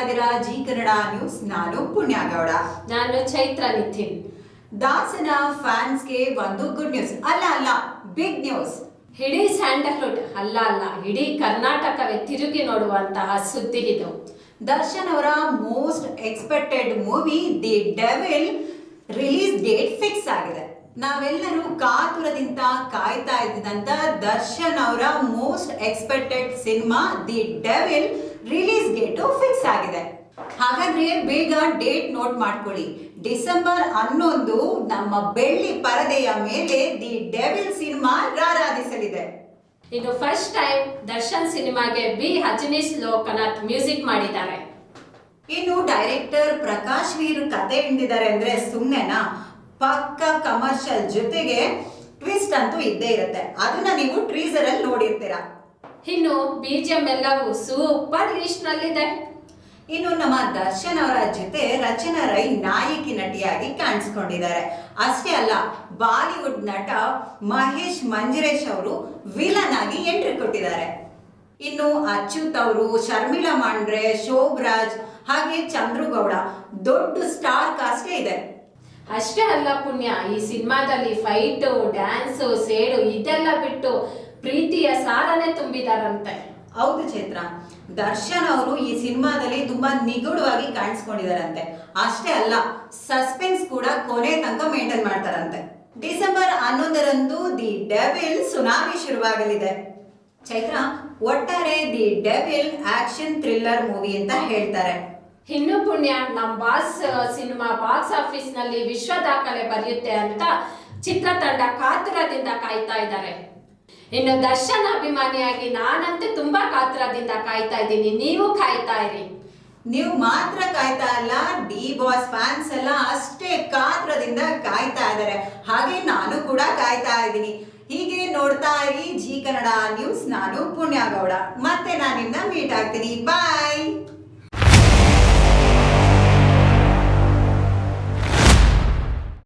ಇದ್ದೀರಾ G Kannada news. ನಾನು ಪುಣ್ಯಗೌಡ. ನಾನು ಚೈತ್ರ ನಿತಿನ್. ದಾಸನ ಫ್ಯಾನ್ಸ್ಗೆ ಒಂದು ಗುಡ್ ನ್ಯೂಸ್. ಅಲ್ಲ ಬಿಗ್ ನ್ಯೂಸ್. ಇಡೀ ಸ್ಯಾಂಡಲ್ವುಡ್ ಅಲ್ಲ ಇಡೀ ಕರ್ನಾಟಕವೇ ತಿರುಗಿ ನೋಡುವಂತಹ ಸುದ್ದಿ ಇದು. ದರ್ಶನ್ ಅವರ most expected movie the devil release date fix ಆಗಿದೆ. ನಾವೆಲ್ಲರೂ ಕಾತುರದಿಂದ ಕಾಯ್ತಾ ಇದ್ದಂತ ದರ್ಶನ್ ಅವರ most expected cinema the devil release date fix ಆಗಿದೆ. ಹಾಗಾದ್ರೆ ಬೇಗ ಡೇಟ್ ನೋಟ್ ಮಾಡ್ಕೊಳ್ಳಿ. ಡಿಸೆಂಬರ್ 11 ನಮ್ಮ ಬೆಳ್ಳಿ ಪರದೆಯ ಮೇಲೆ ದಿ ಡೆವಿಲ್ ಸಿನಿಮಾ ರಾರಾಜಿಸಲಿದೆ. ಇನ್ನು ಫಸ್ಟ್ ಟೈಮ್ ದರ್ಶನ್ ಸಿನಿಮಾಗೆ ಬಿ ಅಜನೀಶ್ ಲೋಕನಾಥ್ ಮ್ಯೂಸಿಕ್ ಮಾಡಿದ್ದಾರೆ. ಇನ್ನು ಡೈರೆಕ್ಟರ್ ಪ್ರಕಾಶ್ ವೀರ್ ಕತೆ ಹಿಂದಿದ್ದಾರೆ ಅಂದ್ರೆ ಸುಮ್ಮನೆನಾ? ಪಕ್ಕ ಕಮರ್ಷಿಯಲ್ ಜೊತೆಗೆ ಟ್ವಿಸ್ಟ್ ಅಂತೂ ಇದ್ದೇ ಇರುತ್ತೆ. ಅದನ್ನ ನೀವು ಟ್ರೀಸರ್ ಅಲ್ಲಿ ನೋಡಿರ್ತೀರಾ. ಇನ್ನು ಬಿಜಿಎಂ ಎಲ್ಲವೂ ಸೂಪರ್ ಲಿಸ್ಟ್ ನಲ್ಲಿದೆ. ಇನ್ನು ನಮ್ಮ ದರ್ಶನ್ ಅವರ ಜೊತೆ ರಚನಾ ರೈ ನಾಯಕಿ ನಟಿಯಾಗಿ ಕಾಣಿಸ್ಕೊಂಡಿದ್ದಾರೆ. ಅಷ್ಟೇ ಅಲ್ಲ, ಬಾಲಿವುಡ್ ನಟ ಮಹೇಶ್ ಮಂಜರೇಶ್ ಅವರು ವಿಲನ್ ಆಗಿ ಎಂಟ್ರಿ ಕೊಟ್ಟಿದ್ದಾರೆ. ಇನ್ನು ಅಚ್ಯುತ್ ಅವರು, ಶರ್ಮಿಳಾ ಮಾಂಡ್ರೆ, ಶೋಭರಾಜ್ ಹಾಗೆ ಚಂದ್ರುಗೌಡ ದೊಡ್ಡ ಸ್ಟಾರ್ ಕಾಸ್ಟೇ ಇದೆ. ಅಷ್ಟೇ ಅಲ್ಲ ಪುಣ್ಯ, ಈ ಸಿನಿಮಾದಲ್ಲಿ ಫೈಟು, ಡ್ಯಾನ್ಸು, ಸೇಡು ಇದೆಲ್ಲ ಬಿಟ್ಟು ಪ್ರೀತಿಯ ಸಾರನೆ ತುಂಬಿದಾರಂತೆ. ಹೌದು ಚೈತ್ರ, ದರ್ಶನ್ ಅವರು ಈ ಸಿನಿಮಾದಲ್ಲಿ ತುಂಬಾ ನಿಗೂಢವಾಗಿ ಕಾಣಿಸ್ಕೊಂಡಿದಾರಂತೆ. ಅಷ್ಟೇ ಅಲ್ಲ, ಸಸ್ಪೆನ್ಸ್ ಕೂಡ ಕೊನೆ ತನಕ ಮೇಂಟೈನ್ ಮಾಡ್ತಾರಂತೆ. ಡಿಸೆಂಬರ್ 11ರಂದು ದಿ ಡೆವಿಲ್ ಸುನಾಮಿ ಶುರುವಾಗಲಿದೆ. ಚೈತ್ರ, ಒಟ್ಟಾರೆ the Devil action thriller movie ಅಂತ ಹೇಳ್ತಾರೆ. ಇನ್ನು ಪುಣ್ಯ, ನಮ್ಮ ಬಾಸ್ ಸಿನಿಮಾ ಬಾಕ್ಸ್ ಆಫೀಸ್ ನಲ್ಲಿ ವಿಶ್ವ ದಾಖಲೆ ಬರೆಯುತ್ತೆ ಅಂತ ಚಿತ್ರತಂಡ ಕಾತುರದಿಂದ ಕಾಯ್ತಾ ಇದ್ದಾರೆ. ಇನ್ನು ದರ್ಶನ್ ಅಭಿಮಾನಿಯಾಗಿ ನಾನಂತೂ ತುಂಬಾ ಕಾತುರದಿಂದ ಕಾಯ್ತಾ ಇದ್ದೀನಿ. ನೀವು ಕಾಯ್ತಾ ಇರಿ. ನೀವು ಮಾತ್ರ ಕಾಯ್ತಾ ಇಲ್ಲ, ಡಿ ಬಾಸ್ ಫ್ಯಾನ್ಸ್ ಎಲ್ಲ ಅಷ್ಟೇ ಕಾತುರದಿಂದ ಕಾಯ್ತಾ ಇದ್ದಾರೆ. ಹಾಗೆ ನಾನು ಕೂಡ ಕಾಯ್ತಾ ಇದ್ದೀನಿ. ಹೀಗೆ ನೋಡ್ತಾ ಇರಿ ಜಿ ಕನ್ನಡ ನ್ಯೂಸ್. ನಾನು ಪುಣ್ಯಗೌಡ. ಮತ್ತೆ ನಾನು ನಿಮ್ಮನ್ನ ಮೀಟ್ ಆಗ್ತೀನಿ. ಬಾಯ್.